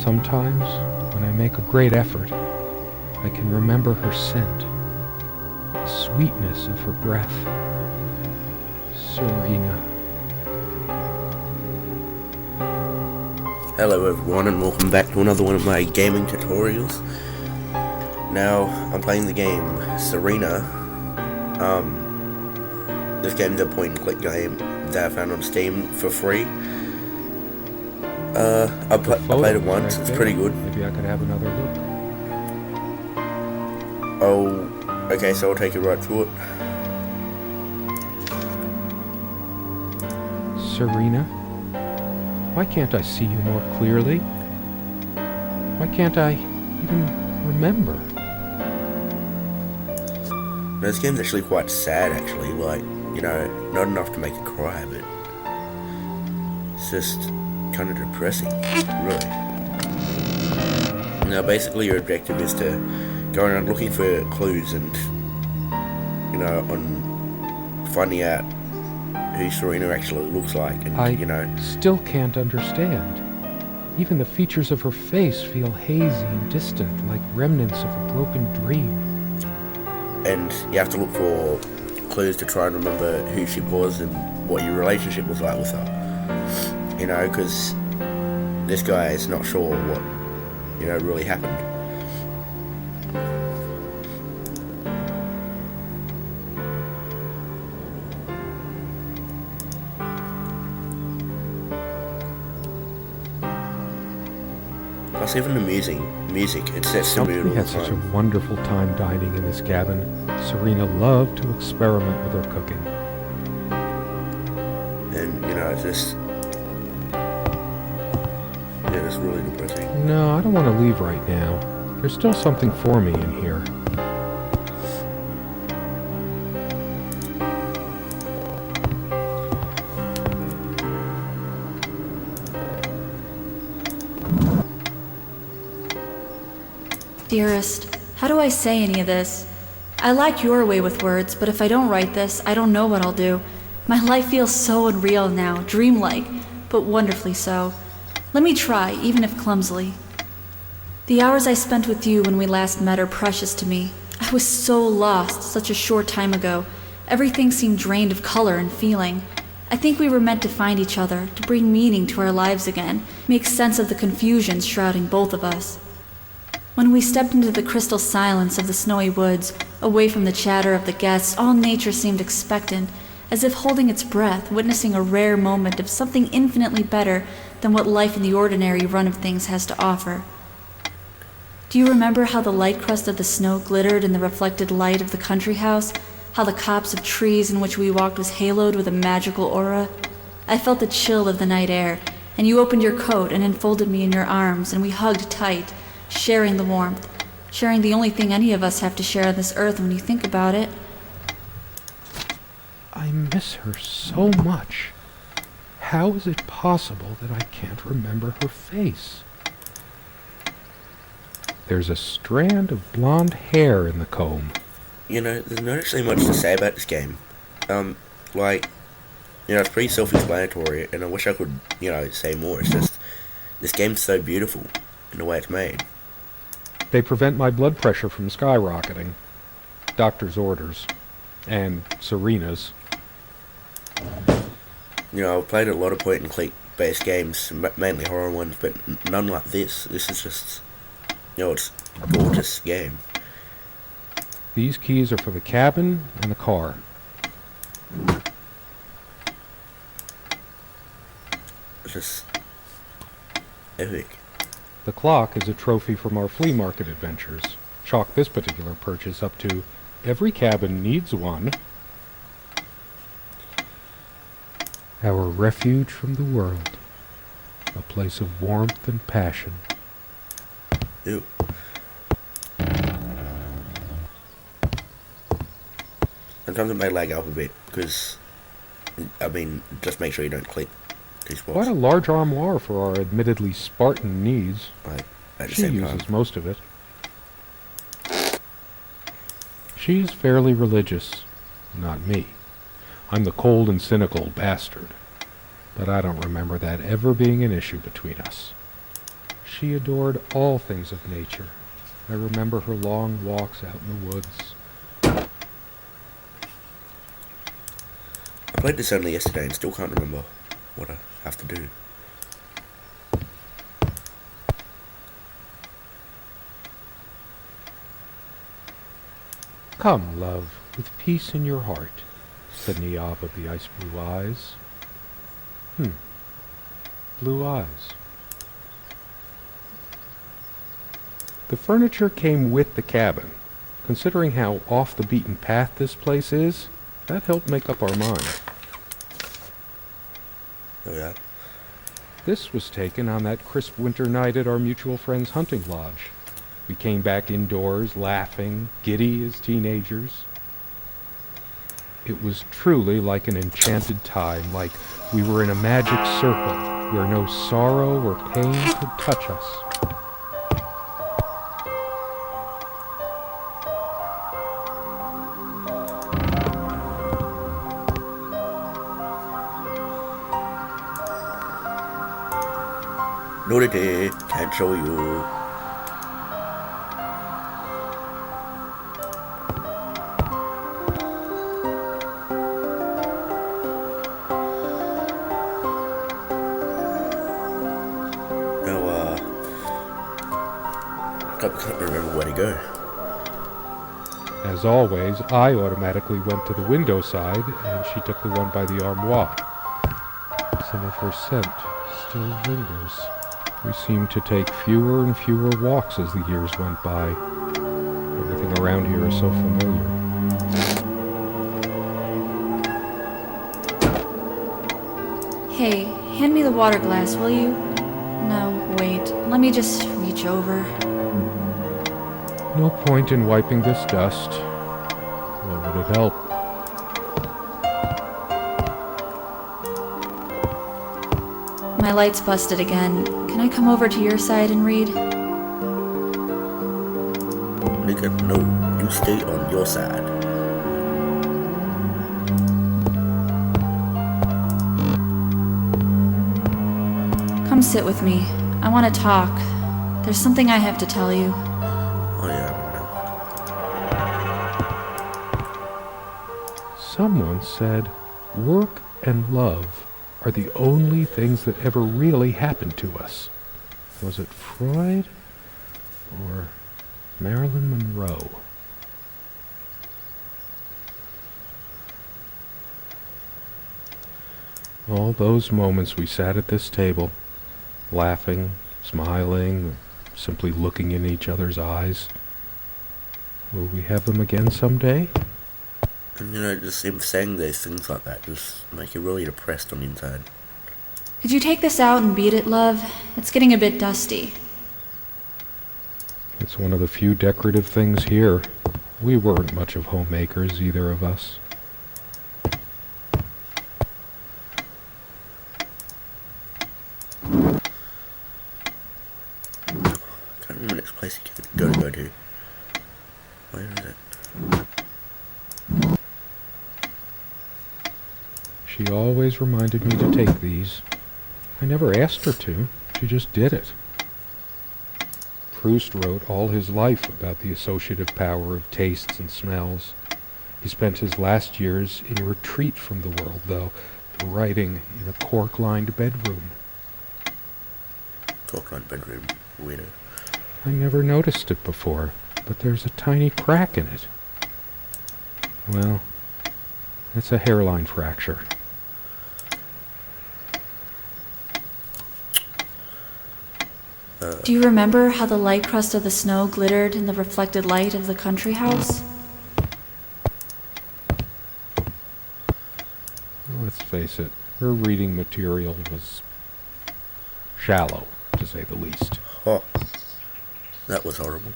Sometimes, when I make a great effort, I can remember her scent, the sweetness of her breath. Serena. Hello everyone and welcome back to another one of my gaming tutorials. Now, I'm playing the game Serena. This game's a point and click game that I found on Steam for free. I played it once, it's pretty good. Maybe I could have another look. Oh, okay, so I'll take you right to it. Serena? Why can't I see you more clearly? Why can't I even remember? This game's actually quite sad, actually. Like, you know, not enough to make you cry, but it's just kind of depressing, really. Now, basically, your objective is to go around looking for clues and, you know, on finding out who Serena actually looks like, and you know. I still can't understand. Even the features of her face feel hazy and distant, like remnants of a broken dream. And you have to look for clues to try and remember who she was and what your relationship was like with her. You know, because this guy is not sure what, you know, really happened. Plus, even the music, it sets the mood all We the had such a time. wonderful time dining in this cabin. Serena loved to experiment with her cooking. And, you know, it's just, yeah, it's really depressing. No, I don't want to leave right now. There's still something for me in here. Dearest, how do I say any of this? I like your way with words, but if I don't write this, I don't know what I'll do. My life feels so unreal now, dreamlike, but wonderfully so. Let me try, even if clumsily. The hours I spent with you when we last met are precious to me. I was so lost such a short time ago. Everything seemed drained of color and feeling. I think we were meant to find each other, to bring meaning to our lives again, make sense of the confusion shrouding both of us. When we stepped into the crystal silence of the snowy woods, away from the chatter of the guests, all nature seemed expectant, as if holding its breath, witnessing a rare moment of something infinitely better than what life in the ordinary run of things has to offer. Do you remember how the light crust of the snow glittered in the reflected light of the country house? How the copse of trees in which we walked was haloed with a magical aura? I felt the chill of the night air, and you opened your coat and enfolded me in your arms, and we hugged tight, sharing the warmth, sharing the only thing any of us have to share on this earth when you think about it. I miss her so much. How is it possible that I can't remember her face? There's a strand of blonde hair in the comb. You know, there's not actually much to say about this game. Like, you know, it's pretty self-explanatory, and I wish I could, you know, say more. It's just, this game's so beautiful in the way it's made. They prevent my blood pressure from skyrocketing. Doctor's orders. And Serena's. You know, I've played a lot of point-and-click based games, mainly horror ones, but none like this. This is just, you know, it's a gorgeous game. These keys are for the cabin and the car. It's just epic. The clock is a trophy from our flea market adventures. Chalk this particular purchase up to every cabin needs one. Our refuge from the world. A place of warmth and passion. Ew. Sometimes it may lag up a bit, because, I mean, just make sure you don't click these spots. Quite a large armoire for our admittedly Spartan needs. Like, at the She same uses time. most of it. She's fairly religious. Not me. I'm the cold and cynical bastard. But I don't remember that ever being an issue between us. She adored all things of nature. I remember her long walks out in the woods. I played this only yesterday and still can't remember what I have to do. Come, love, with peace in your heart, said Niamh of the ice blue eyes. Blue eyes. The furniture came with the cabin. Considering how off the beaten path this place is, that helped make up our mind. Oh yeah? This was taken on that crisp winter night at our mutual friend's hunting lodge. We came back indoors, laughing, giddy as teenagers. It was truly like an enchanted time, like we were in a magic circle where no sorrow or pain could touch us. Nudity, can't show you. I can't remember where to go. As always, I automatically went to the window side, and she took the one by the armoire. Some of her scent still lingers. We seemed to take fewer and fewer walks as the years went by. Everything around here is so familiar. Hey, hand me the water glass, will you? No, wait. Let me just reach over. No point in wiping this dust. What would it help? My light's busted again. Can I come over to your side and read? Nigga, no. You stay on your side. Come sit with me. I want to talk. There's something I have to tell you. Oh yeah, I know. Someone said, work and love are the only things that ever really happened to us. Was it Freud or Marilyn Monroe? All those moments we sat at this table, laughing, smiling, simply looking in each other's eyes. Will we have them again someday? And just him saying those things like that just make you really depressed on the inside. Could you take this out and beat it, love? It's getting a bit dusty. It's one of the few decorative things here. We weren't much of homemakers, either of us. I can't remember the next place you can go to. Where is it? She always reminded me to take these. I never asked her to. She just did it. Proust wrote all his life about the associative power of tastes and smells. He spent his last years in retreat from the world, though, writing in a cork-lined bedroom. Cork-lined bedroom. Weirdo. I never noticed it before, but there's a tiny crack in it. Well, it's a hairline fracture. Do you remember how the light crust of the snow glittered in the reflected light of the country house? Let's face it, her reading material was shallow, to say the least. Oh, that was horrible.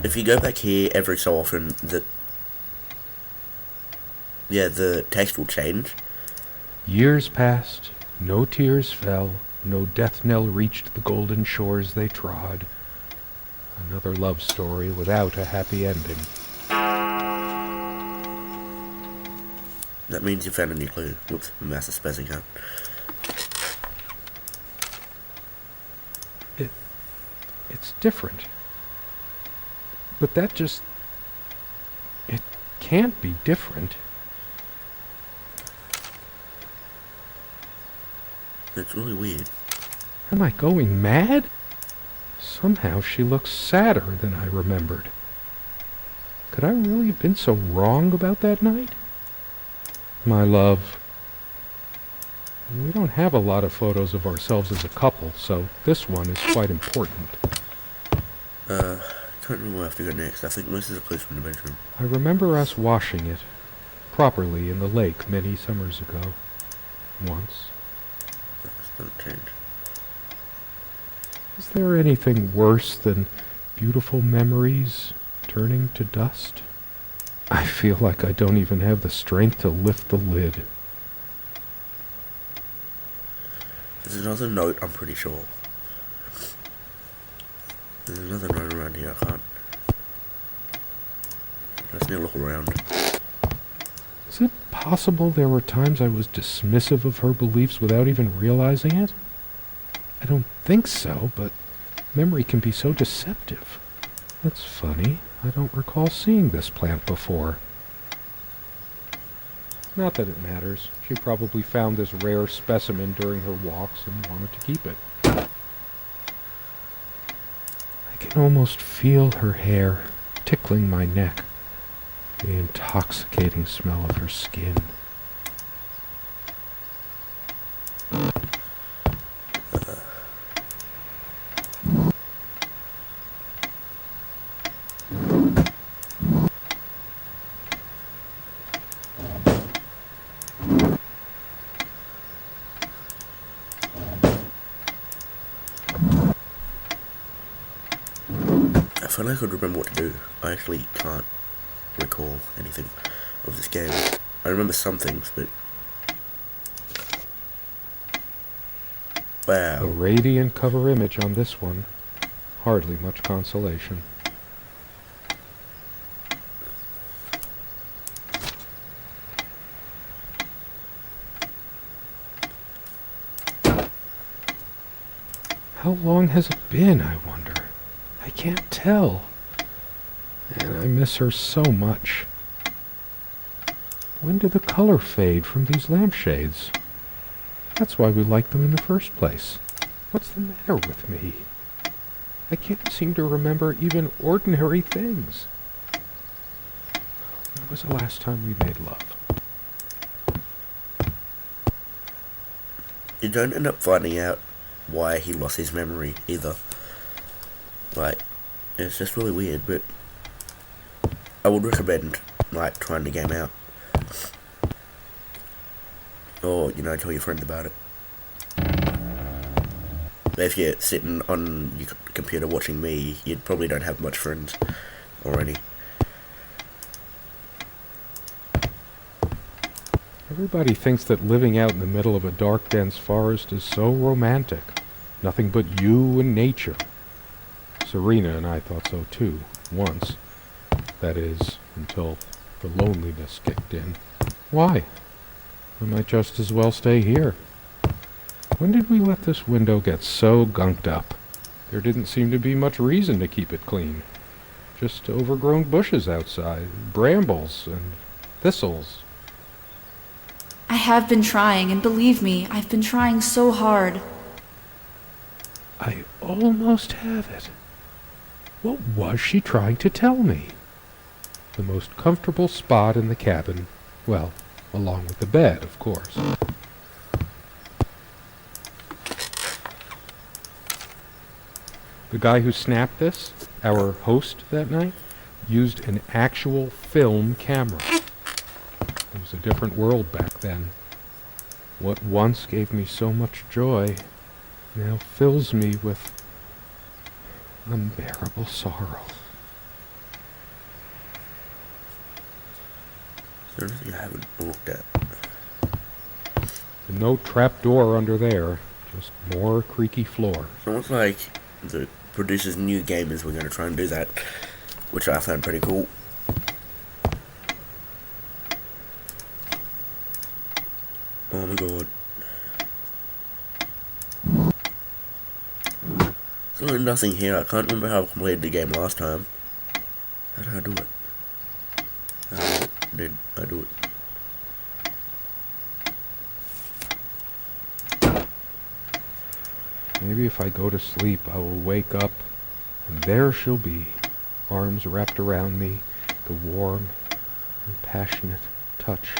If you go back here every so often, the text will change. Years passed, no tears fell, no death knell reached the golden shores they trod. Another love story without a happy ending. That means you found a new clue. Whoops, my mouse is spazzing out. It's different. But that just... It can't be different. It's really weird. Am I going mad? Somehow she looks sadder than I remembered. Could I really have been so wrong about that night? My love, we don't have a lot of photos of ourselves as a couple, so this one is quite important. Can't remember where I have to go next. I think most of the clues from the bedroom. I remember us washing it properly in the lake many summers ago. Once. That's not change. Is there anything worse than beautiful memories turning to dust? I feel like I don't even have the strength to lift the lid. There's another note, I'm pretty sure. There's another note around here, I can't. I just need to look around. Is it possible there were times I was dismissive of her beliefs without even realizing it? I don't think so, but memory can be so deceptive. That's funny. I don't recall seeing this plant before. Not that it matters. She probably found this rare specimen during her walks and wanted to keep it. I can almost feel her hair tickling my neck, the intoxicating smell of her skin. I feel like I could remember what to do. I actually can't recall anything of this game. I remember some things, but... Wow. A radiant cover image on this one. Hardly much consolation. How long has it been, I wonder? I can't tell. And I miss her so much. When did the color fade from these lampshades? That's why we liked them in the first place. What's the matter with me? I can't seem to remember even ordinary things. When was the last time we made love? You don't end up finding out why he lost his memory either. Like, it's just really weird, but I would recommend, like, trying the game out. Or, you know, tell your friends about it. If you're sitting on your computer watching me, you probably don't have much friends already. Everybody thinks that living out in the middle of a dark, dense forest is so romantic. Nothing but you and nature. Serena and I thought so too, once. That is, until the loneliness kicked in. Why? I might just as well stay here. When did we let this window get so gunked up? There didn't seem to be much reason to keep it clean. Just overgrown bushes outside, brambles and thistles. I have been trying, and believe me, I've been trying so hard. I almost have it. What was she trying to tell me? The most comfortable spot in the cabin, well, along with the bed, of course. The guy who snapped this, our host that night, used an actual film camera. It was a different world back then. What once gave me so much joy now fills me with unbearable sorrow. Is there anything I haven't looked at? No trap door under there, just more creaky floor. It's almost like the producers knew gamers were going to try and do that, which I found pretty cool. Oh my god. There's really nothing here. I can't remember how I completed the game last time. How did I do it? How did I do it? Maybe if I go to sleep, I will wake up, and there she'll be, arms wrapped around me, the warm and passionate touch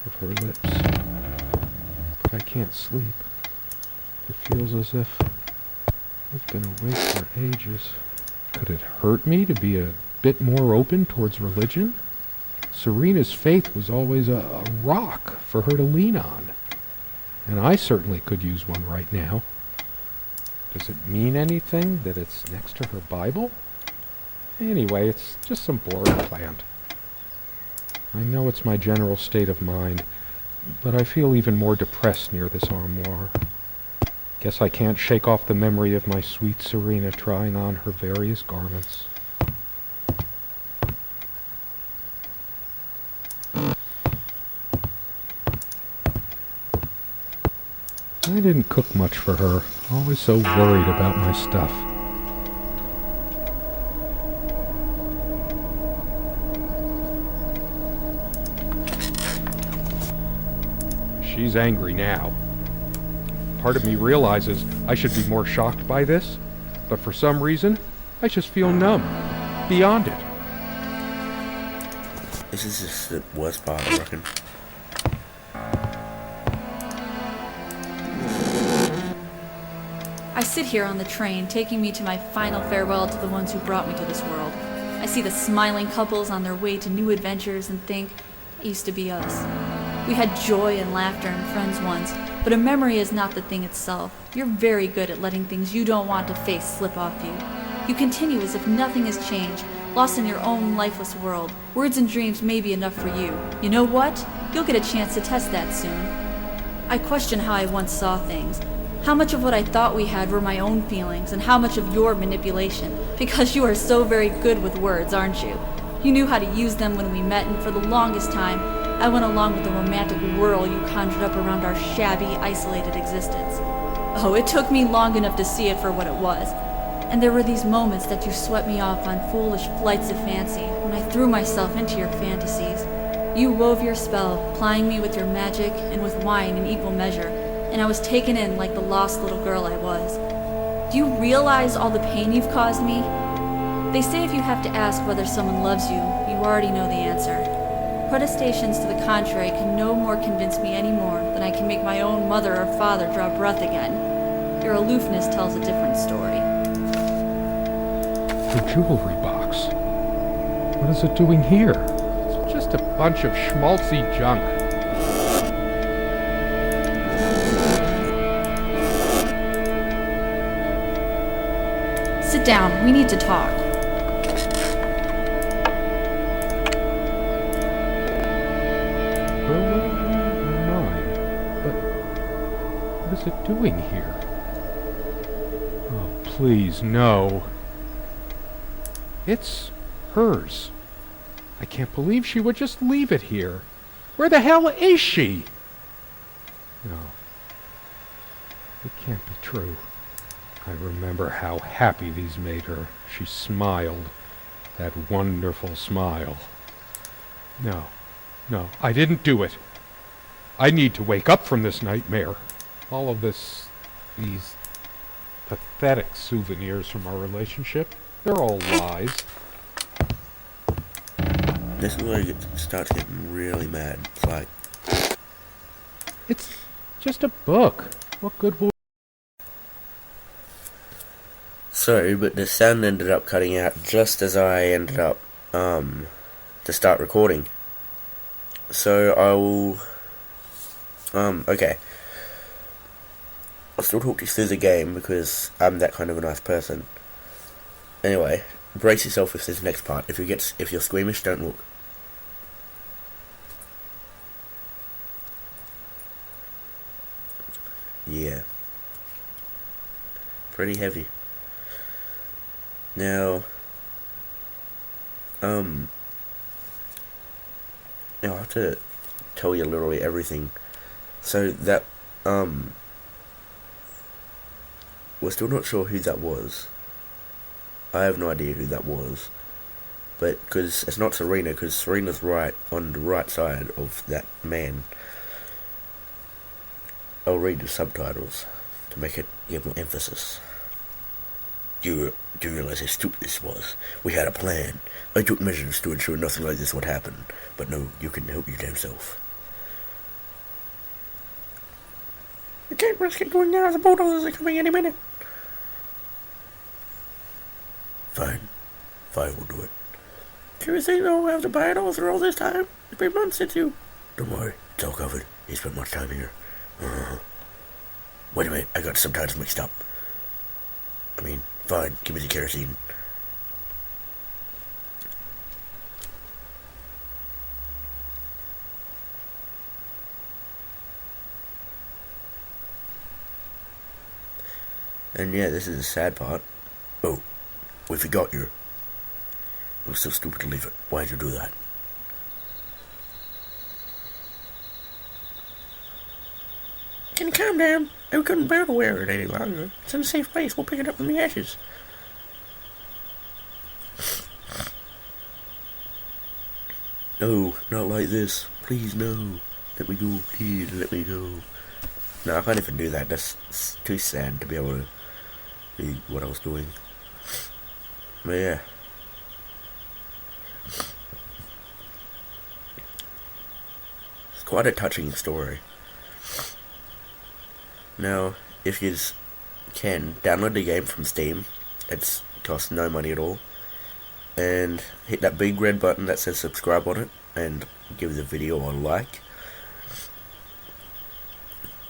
of her lips. But I can't sleep. It feels as if I've been awake for ages. Could it hurt me to be a bit more open towards religion? Serena's faith was always a rock for her to lean on, and I certainly could use one right now. Does it mean anything that it's next to her Bible? Anyway, it's just some boring plant. I know it's my general state of mind, but I feel even more depressed near this armoire. Guess I can't shake off the memory of my sweet Serena trying on her various garments. I didn't cook much for her, always so worried about my stuff. She's angry now. Part of me realizes I should be more shocked by this, but for some reason, I just feel numb, beyond it. This is just the worst part, I reckon. I sit here on the train, taking me to my final farewell to the ones who brought me to this world. I see the smiling couples on their way to new adventures and think, it used to be us. We had joy and laughter and friends once, but a memory is not the thing itself. You're very good at letting things you don't want to face slip off you. You continue as if nothing has changed, lost in your own lifeless world. Words and dreams may be enough for you. You know what? You'll get a chance to test that soon. I question how I once saw things. How much of what I thought we had were my own feelings, and how much of your manipulation, because you are so very good with words, aren't you? You knew how to use them when we met, and for the longest time, I went along with the romantic whirl you conjured up around our shabby, isolated existence. Oh, it took me long enough to see it for what it was. And there were these moments that you swept me off on foolish flights of fancy, when I threw myself into your fantasies. You wove your spell, plying me with your magic and with wine in equal measure, and I was taken in like the lost little girl I was. Do you realize all the pain you've caused me? They say if you have to ask whether someone loves you, you already know the answer. Protestations to the contrary can no more convince me any more than I can make my own mother or father draw breath again. Your aloofness tells a different story. Her jewelry box. What is it doing here? It's just a bunch of schmaltzy junk. Sit down, we need to talk. Mine. But what is it doing here? Oh, please, no. It's hers. I can't believe she would just leave it here. Where the hell is she? No. It can't be true. I remember how happy these made her. She smiled. That wonderful smile. No. No, I didn't do it. I need to wake up from this nightmare. All of these pathetic souvenirs from our relationship, they're all lies. This is where it starts getting really mad. It's like, It's just a book. What good will... sorry, but the sound ended up cutting out just as I ended up to start recording. So I will okay. I'll still talk you through the game because I'm that kind of a nice person. Anyway, brace yourself with this next part. If you're squeamish, don't look. Yeah. Pretty heavy. Now, I'll have to tell you literally everything So that, we're still not sure who that was. I have no idea who that was. But, because it's not Serena, because Serena's right on the right side of that man. I'll read the subtitles to make it give more emphasis. Do you realize how stupid this was? We had a plan. I took measures to ensure nothing like this would happen. But no, you couldn't help your damn self. I can't risk it going now. The bulldozers are coming any minute. Fine. Fine, we'll do it. Do you think they'll have to buy it all through all this time? It's been months since you... Don't worry, it's all covered. He spent much time here. Wait a minute, I got subtitles mixed up. I mean, fine, give me the kerosene. And yeah, this is the sad part. Oh, we forgot you. It was so stupid to leave it. Why'd you do that? Can you calm down? I couldn't bear to wear it any longer. It's in a safe place. We'll pick it up from the ashes. No, not like this. Please, no. Let me go. Please, let me go. No, I can't even do that. That's too sad to be able to do what I was doing. But yeah. It's quite a touching story. Now, if you can, download the game from Steam. It costs no money at all. And hit that big red button that says subscribe on it. And give the video a like.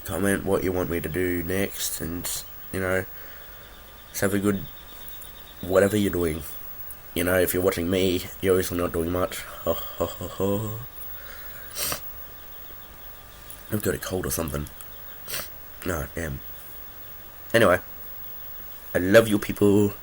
Comment what you want me to do next. And, you know, just have a good... whatever you're doing. You know, if you're watching me, you're obviously not doing much. Ho ho ho ho. I've got a cold or something. No, damn. Anyway, I love you people.